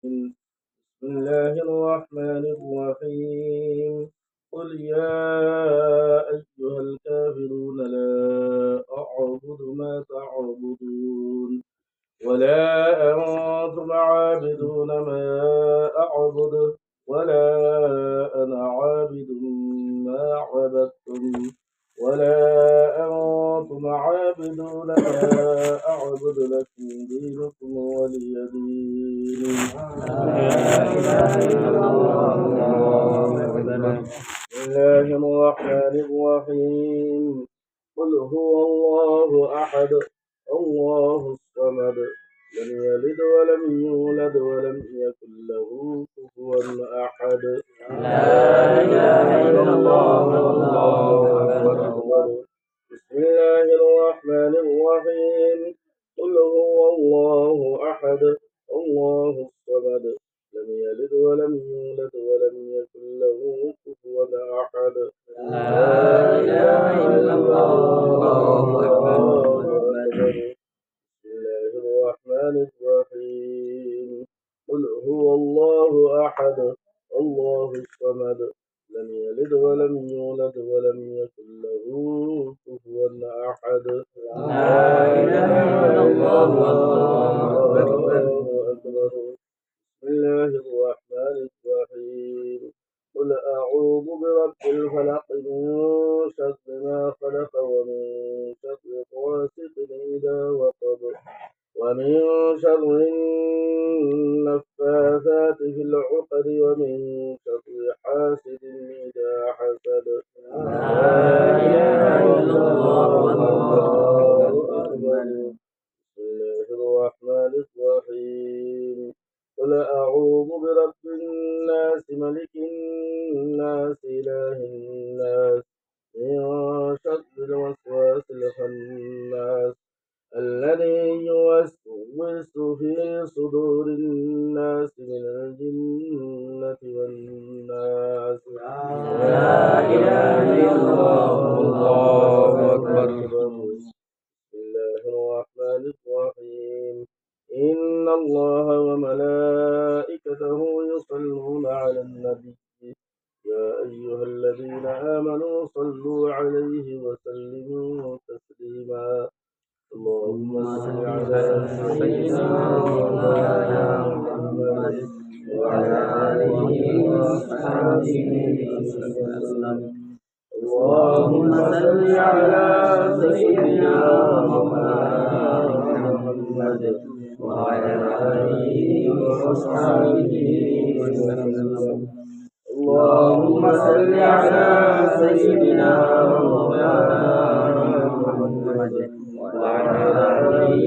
بسم الله الرحمن الرحيم قل يا أيها الكافرون لا أعبد ما تعبدون ولا أنتم عابدون ما أعبد ولا أنا عابد ما عبدتم ولا أنتم عابدون ما أعبد لكم دينكم ولي دين. لا إله إلا الله. بسم الله الرحمن الرحيم قل هو الله أحد الله الصمد لم يلد ولم يولد ولم يكن له كفوا أحد. لا إله إلا الله الله أكبر. بسم الله الرحمن الرحيم قل هو الله أحد الله الصمد لم يلد ولم يولد ولم يكن له كفوا أحد. لا إله إلا الله أكبر. بسم الله الرحمن الرحيم قل هو الله أحد الله الصمد لم يلد ولم يولد ولم يكن له كفوا أحد. لا إله إلا الله أكبر. بسم الله الرحمن الرحيم قل أعوذ برب الفلق من شر ما خلق ومن شر غاسق إذا وقب ومن شر النفاثات في العقد ومن شر حاسد إذا حسد. لا إله إلا الله أكبر. بسم الله الرحمن الرحيم قل أعوذ برب الناس ملك الناس إله الناس من شر الوسواس الخناس الذي يوسوس في صدور الناس من الجنة والناس. لا إله إلا الله أكبر. بسم الله الرحمن الرحيم إن الله وملائكته يصلون على النبي يا أيها الذين آمنوا صلوا عليه وسلموا تسليما. اللهم صل على سيدنا مولانا محمد وعلى آله وصحبه وسلم. اللهم صل على سيدنا مولانا محمد وعلى آله وصحبه وسلم. اللهم صل على سيدنا مولانا محمد وعلى آله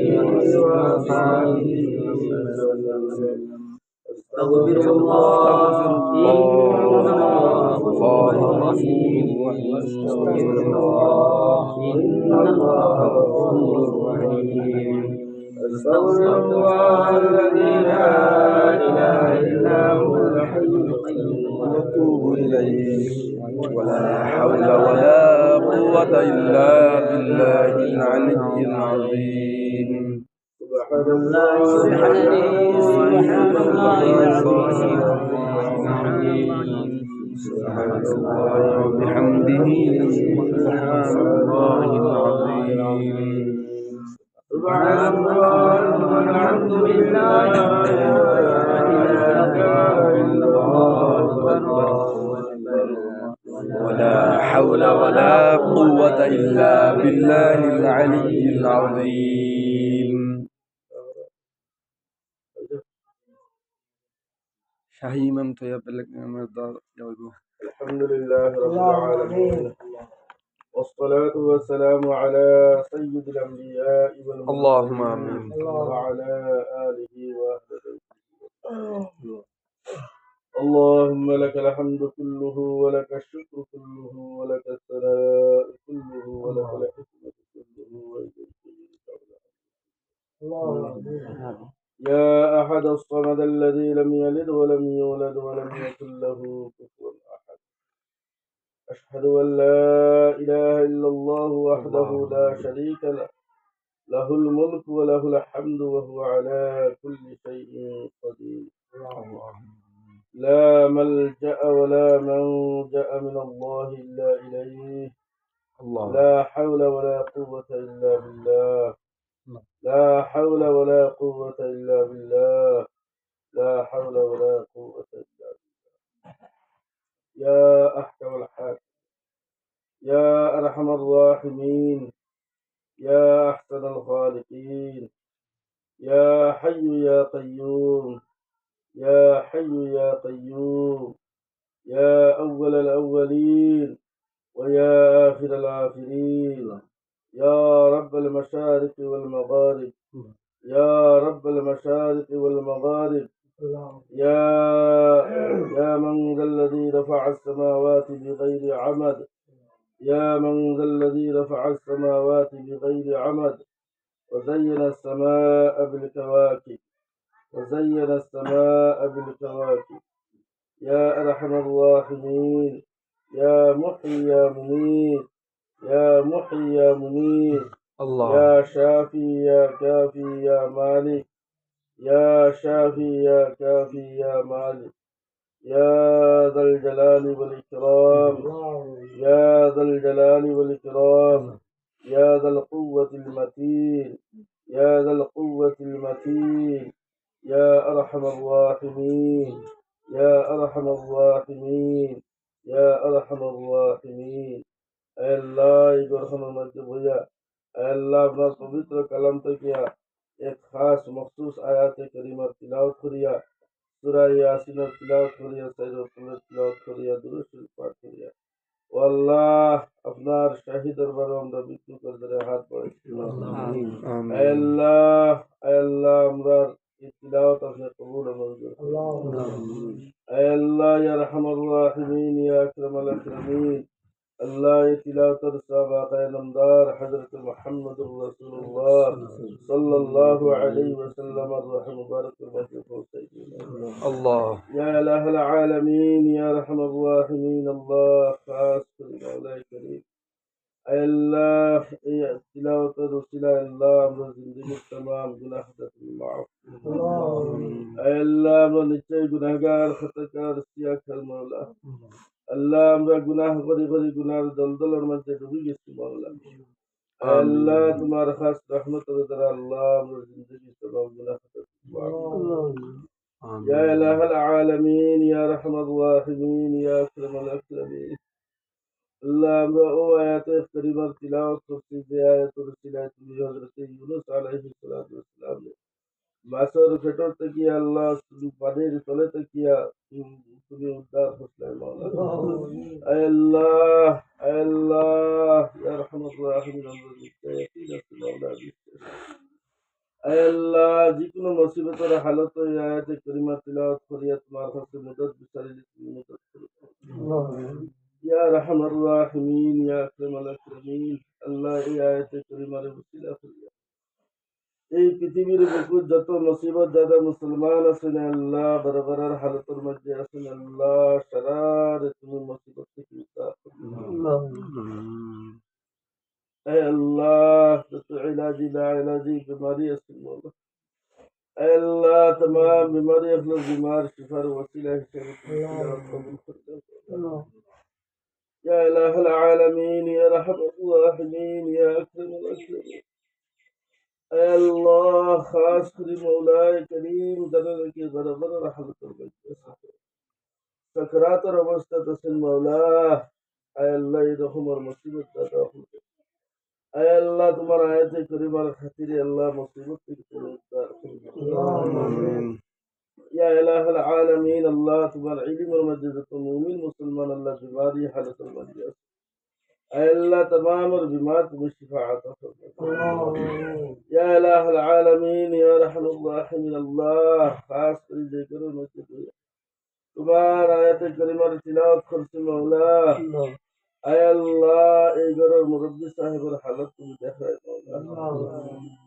وصحبه وسلم. أستغفر الله إن الله غفور رحيم. أستغفر الله إن الله غفور رحيم. أستغفر الله الذي لا إله إلا هو الحي القيوم وأتوب إليه. ولا حول ولا قوة إلا بالله العلي العظيم. سبحان الله سبحان الله وبحمده سبحان الله العظيم. سبحان الله والحمد لله ولا حول ولا قوة إلا بالله العلي العظيم. শাহী ইমাম তৈয়ব الحمد لله رب العالمين والصلاة والسلام على سيد الأنبياء والمرسلين اللهم آمين. وعلى آله وأهل اللهم لك الحمد كله ولك الشكر كله ولك الثناء كله ولك الحكمة كله وإليك يرجع. يا أحد الصمد الذي لم يلد ولم يولد ولم يكن له كفوا أحد. أشهد أن لا إله إلا الله وحده لا شريك له له الملك وله الحمد وهو على كل شيء قدير. لا ملجأ ولا منجأ من الله إلا إليه. الله. لا حول ولا قوة إلا بالله. لا حول ولا قوة إلا بالله. لا حول ولا قوة إلا بالله. يا أحكم الحاكم، يا أرحم الراحمين، يا أحسن الخالقين، يا حي يا قيوم، يا حي يا قيوم، يا أول الأولين ويا آخر الآخرين، يا رب المشارق والمغارب، يا رب المشارق والمغارب، يا من ذا الذي رفع السماوات بغير عمد، يا من ذا الذي رفع السماوات بغير عمد وزين السماء بالكواكب، وزين السماء بالكواكب، يا أرحم الراحمين، يا محيي يا مميت، يا محيي يا مميت، الله. يا شافي يا كافي يا مالك، يا شافي يا كافي يا مالك، يا ذا الجلال والإكرام، يا ذا الجلال والإكرام، يا ذا القوة المتين، يا ذا القوة المتين، يا أرحم الراحمين، يا أرحم الراحمين، يا أرحم الراحمين। अल्लाह एक रहमत मत भैया, अल्लाह अपना पवित्र कलाम तक किया एक खास मखसूस आयत करीमा तिलावत करिया, सूरा यासीन तिलावत करिया, सैयद तिलावत करिया, दुरूद शरीफ पाठ करिया। والله আপনার শাহী দরবারে আমরা বিক্রি করে ধরে হাত বাড়াইছিলাম। আল্লাহ আল্লাহ আমরা এই তিলাওয়াত আপনি কবুল ও মঞ্জুর করুন। আল্লাহ ইয়া আরহামার রাহিমিন, ইয়া আকরামাল আকরামিন, আল্লাহ এই তিলাওয়াতের সওয়াব আতায়ে নামদার হযরত মুহাম্মদুর রাসূলুল্লাহ সাল্লাল্লাহু আলাইহি ওয়াসাল্লাম এর রূহ মুবারকের মধ্যে পৌঁছাই দিন। الله. يا إله العالمين، يا أرحم الراحمين، الله خاص مولاي كريم الله تلاوة رسول الله من زندگی تمام گناہ معاف الله من নিশ্চয় গুনাহগার খতাকার সিয়াখার মাওলা আল্লাহ আমরা গুনাহ করি করি গুনার দলদলের মধ্যে ডুবে গেছি মাওলা আল্লাহ তোমার খাস রহমতের দ্বারা আল্লাহ আমরা জিন্দগি তমাম গুনাহ মাফ يا إله العالمين، يا أرحم الراحمين، يا أكرم الأكرمين، الله আমরা ও আয়াতের কারিমার তিলাওয়াত করছি যে আয়াতের উসিলায় তুমি হযরত ইউনূস আলাইহিস সালাতু ওয়াস সালাম মাছের পেটর থেকে আল্লাহ তুমি পানির তলে থেকে তুমি উদ্ধার করলেন মাওলা আল্লাহ আল্লাহ ইয়া আরহামার রাহিমিন আমরা নিশ্চয় ইয়াকিন আছে মাওলা বিশ্বাস আল্লাহ যেকোনো মুসিবতের হালত এই আয়াতে কারিমা তিলাওয়াত করিয়া তোমার কাছে মদদ বিচারিলে তুমি মদদ করো ইয়া আরহামার রাহিমিন, ইয়া আকরামাল আকরামিন, আল্লাহ এই আয়াতে কারিমার উসিলা করিয়া এই পৃথিবীর বুকুর যত মুসিবত যারা মুসলমান আছেন আল্লাহ বরাবরের হালতের মধ্যে আছেন আল্লাহ সারার তুমি মুসিবত থেকে উদ্ধার আল্লাহ যত ইলাজি লা ইলাজি বিমারি আছে মাওলা আল্লাহ तमाम बीमारी अपने बीमार शिफार वसीला हिसाब कबूल कर लो या इलाह العالمين يا رحم الراحمين يا اكرم الاكرمين الله खास करी मौलाए करीम दरर के बराबर रहमत कर सकरातर अवस्था तसन मौला आय अल्लाह रहम और मुसीबत दादा आय अल्लाह तुम्हारा आयत करीमार खातिर अल्लाह मुसीबत की उद्धार या इलाह العالمين अल्लाह तुम्हारा इल्म और मदद तो मोमिन मुसलमान अल्लाह बीमारी हालत और मदद आय अल्लाह तमाम और बीमार तुम्हें शिफा अता फरमा या इलाह العالمين या रहमान الرحيم अल्लाह खास कर जिक्र मत तुम्हारा आयत करीमार तिलावत करते मौला आय अल्लाह ए घरेर मुरब्बी साहेबर हालत तुम देखाय मौला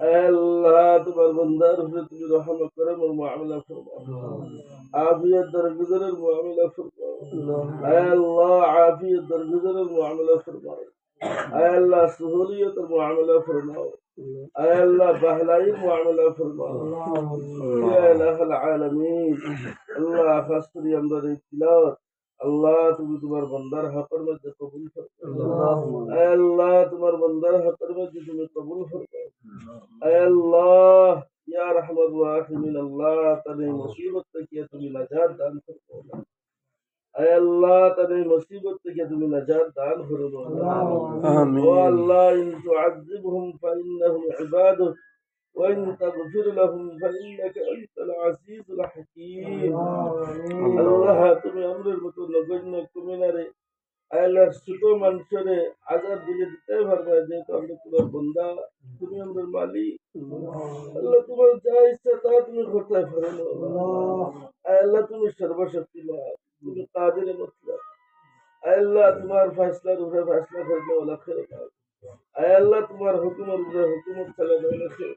आय अल्लाह तुम्हार बंदार हुए तुम रहम करम और मुआमला फरमाओ आफियत दरगुजरेर मुआमला फरमाओ आय अल्लाह आफियत दरगुजरेर मुआमला फरमाओ आय अल्लाह सहूलियत और मुआमला फरमाओ आय अल्लाह बहलाई मुआमला फरमाओ या इलाह العالمين আল্লাহ খাস করি আমরা এই তিলাওয়াত আল্লাহ তুমি তোমার বান্দার হাতের মধ্যে কবুল ফরমাও আল্লাহ তোমার বান্দার হাতের মধ্যে তুমি কবুল ফরমাও আল্লাহ ইয়া রাহমান ওয়া রাহিমিন আল্লাহ তাদের মুসিবত থেকে তুমি নাজাত দান ফরমাও আল্লাহ তাদের মুসিবত থেকে তুমি নাজাত দান ফরমাও آمين والله إن تعذبهم فإنهم عبادك وإن تغفر لهم فإنك أنت العزيز الحكيم الله তুমি আমরের মতো নগণ্য কুমিনারে আল্লাহ ছোট মানুষরে আজাদ দিলে দিতে পারবে যেহেতু আমরা তোমার বন্দা তুমি আমাদের মালিক আল্লাহ তোমার যা ইচ্ছা তা তুমি করতে পারো আল্লাহ তুমি সর্বশক্তিমান তুমি কাদের মতলব আল্লাহ তোমার ফয়সলার উপরে ফয়সলা করলে ওলা খেয়ে আল্লাহ তোমার হুকুমের উপরে হুকুমত চালালে ওলা খেয়ে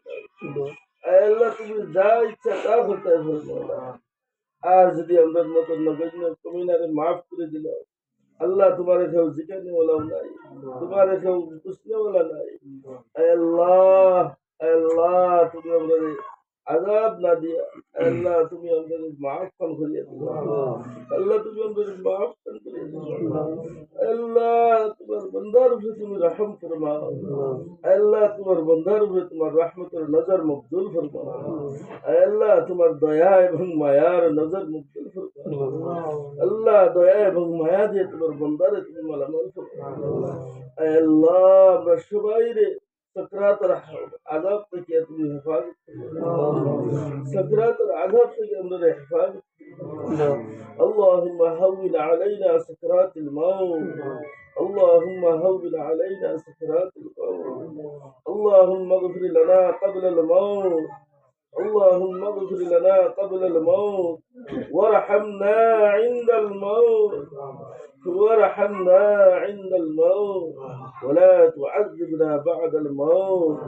আল্লাহ তুমি যা ইচ্ছা তা করতে পারো আর যদি আমরা নতুন নগণ্য কমিনারে মাফ করে দিল আল্লাহ তোমার কেউ জিজ্ঞাসা ওলাও নাই তোমার কেউ পুষনে ওলা নাই আল্লাহ আল্লাহ তুমি আমাদের আজাব না দিয়া আল্লাহ তুমি আমাদের মাফ খান করিয়া দিও আল্লাহ তুমি আমাদের মাফ খান করিয়া দিও আল্লাহ তোমার বন্দার উপরে তুমি রহম ফরমাও আল্লাহ তোমার বন্দার উপরে তোমার রহমতের নজর মকবুল ফরমাও আল্লাহ তোমার দয়া এবং মায়ার নজর মকবুল ফরমাও আল্লাহ দয়া এবং মায়া দিয়ে তোমার বন্দারে তুমি মালামাল ফরমাও আল্লাহ আমরা সবাই রে सकरात और आजाब থেকে তুমি হেফাজত सकरात और आजाब থেকে আমরা হেফাজত اللهم هون علينا سكرات الموت اللهم هون علينا سكرات الموت اللهم اغفر لنا قبل الموت اللهم اغفر لنا قبل الموت وارحمنا عند الموت وارحمنا عند الموت ولا تعذبنا بعد الموت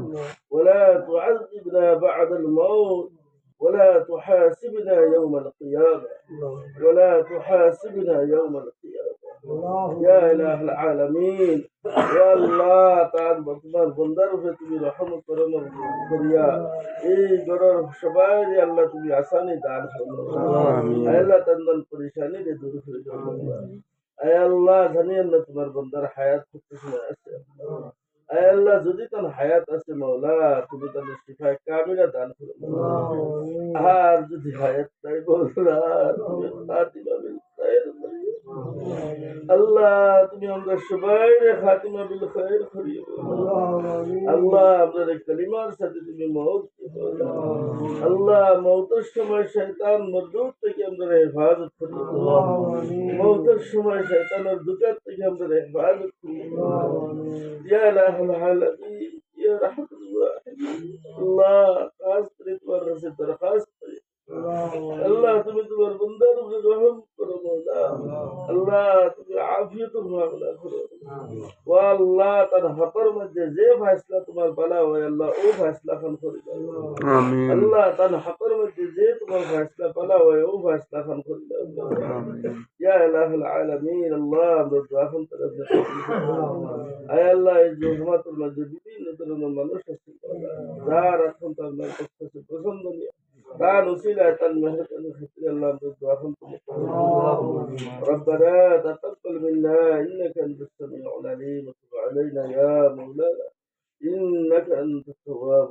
ولا تعذبنا بعد الموت ولا تحاسبنا يوم القيامة ولا تحاسبنا يوم القيامة يا إله العالمين يا الله تعالى بطمان بندر فتبي رحمة كرم كريا إيه جرر شبائر يا الله تبي آساني دان آمين يا الله تندن پریشانی دے دور فرجا يا الله ধনিয়ান তোমার বন্দার হায়াত খুশি আছে আয় আল্লাহ যদি তার হায়াত আছে মাওলা তুমি তার শিফায়ে কামিলা দান করো আর যদি হায়াত নাই মাওলা তুমি খাতিমা বিল খায়র আল্লাহ তুমি আমরা সবাই খাতিমা বিল খায়র করিও আল্লাহ আমাদের কালিমার সাথে তুমি মওত আল্লাহ মওতের সময় শয়তান মরদুদ থেকে আমরা হেফাজত করিও মওতের সময় শয়তানের দুকাত থেকে আমরা হেফাজত করিও ইয়া ইলাহুল আলামিন ইয়া রাহমাতুল রাহিমিন আল্লাহ খাস করে তোমার কাছে দরখাস্ত করি আল্লাহ তুমি তোমার বান্দার উপরে রহম করো মাওলা আল্লাহ তুমি আফিয়াতুল মামলা করো ও আল্লাহ তার হাতের মধ্যে যে ফয়সালা তোমার বালা হয় আল্লাহ ও ফয়সালা খান করে দাও آمين আল্লাহ তার হাতের মধ্যে যে তোমার ফয়সালা বালা হয় ও ফয়সালা খান করে দাও ইয়া ইলাহুল আলামিন আল্লাহ আমরা দোয়া খান তরফ আয় আল্লাহ এই জুমাতুল মধ্যে বিভিন্ন ধরনের মানুষ আছে যারা এখন তার কাছে পছন্দ নিয়ে তার উসিলায় তার মেহরবানি খাতিরে আল্লাহ আমরা দোয়া খান ربنا تقبل منا إنك أنت السميع العليم وتب علينا يا مولانا إنك أنت التواب